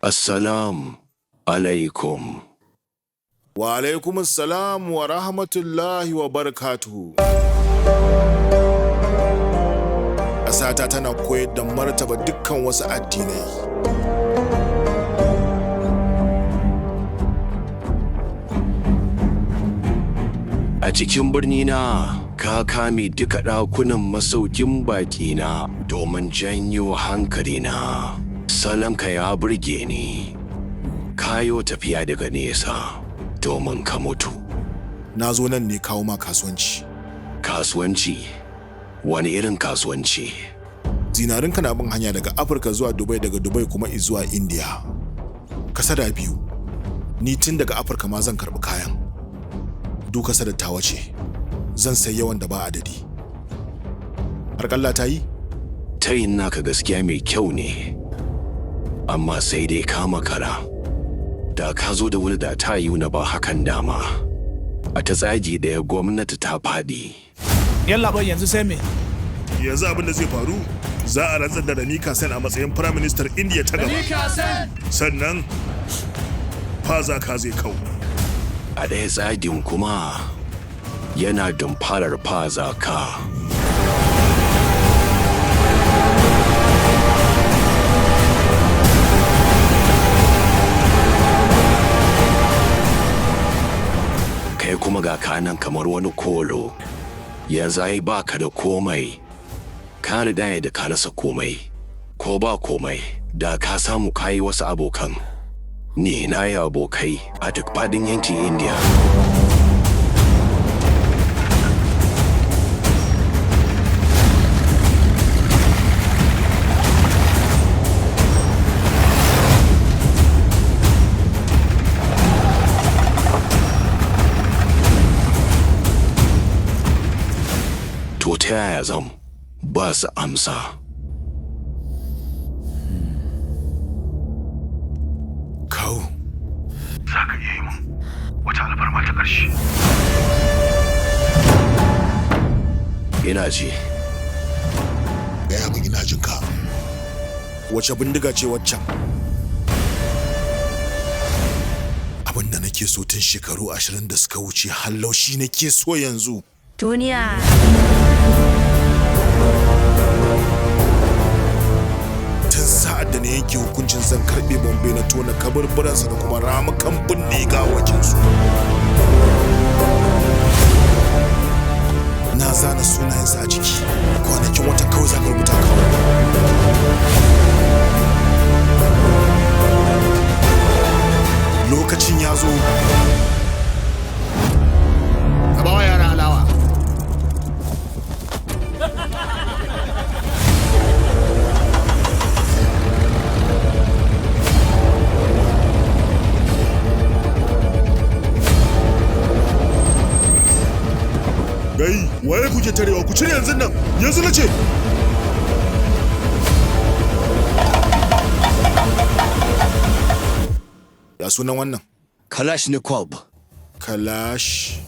Assalamu alaikum. Wa alaikum assalam wa rahmatullahi wa barakatuhu. Ƙasata tana koyar da martaba dukkan wasu addinai. A cikin birni na ka kame duka ɗakunan masaukin baƙi na domin janyo hankalina. Salanka ya burge ni. Kayo tafiya daga nesa domin ka mutu. Na zo nan ne kawo ma kasuwanci. Kasuwanci? Wani irin kasuwanci? Zinarinka na bin hanya daga Afirka zuwa Dubai, daga Dubai kuma zuwa India. Kasada biyu. Ni tun daga Afirka ma zan karɓi kayan. Duka sada tawa ce. Zan sai yawan da ba adadi. Harƙalla ta yi? Tayin naka gaskiya mai kyau ne. Amma sai dai ka makara. Da ka zo da wuri da ta yi na ba hakan dama. A ta tsagi ɗaya gwamnati ta faɗi. Yalla bai yanzu sai me? Yanzu abin da zai faru, za a rantsar da Ranika Sen a matsayin Prime Minister India ta gaba. Sannan Faza ka zai kau. A ɗaya tsagin kuma yana dumfarar Faza ka. Kai kuma ga kanan kamar wani kolo. Yanzu ai baka da komai. Ka riga da ka rasa komai. Ko ba komai, da ka samu kayi wasu abokan. Ni na yi abokai a duk faɗin yankin India. To ta yaya zan ba su amsa? Kawo, za ka iya yi mun wata alfarma ta ƙarshe. Ina ji. Gaya min ina jin ka. Wace bindiga ce waccan? Abin da nake so tun shekaru 20 da suka wuce hallau shi nake so yanzu. Duniya. Tun sa'ad da na yanke hukuncin zan karɓe Bombay na tona kaburburansa da kuma ramukan binne gawakinsu. Na zana sunayensa a jiki, kwanakin wata kawai zan rubuta kawai. Lokacin ya zo. A bawa yara alawa. Gai, waye kuke tarewa? Ku cire yanzu nan! Yanzu na ce! Ya sunan wannan? Kalashnikov. Kalash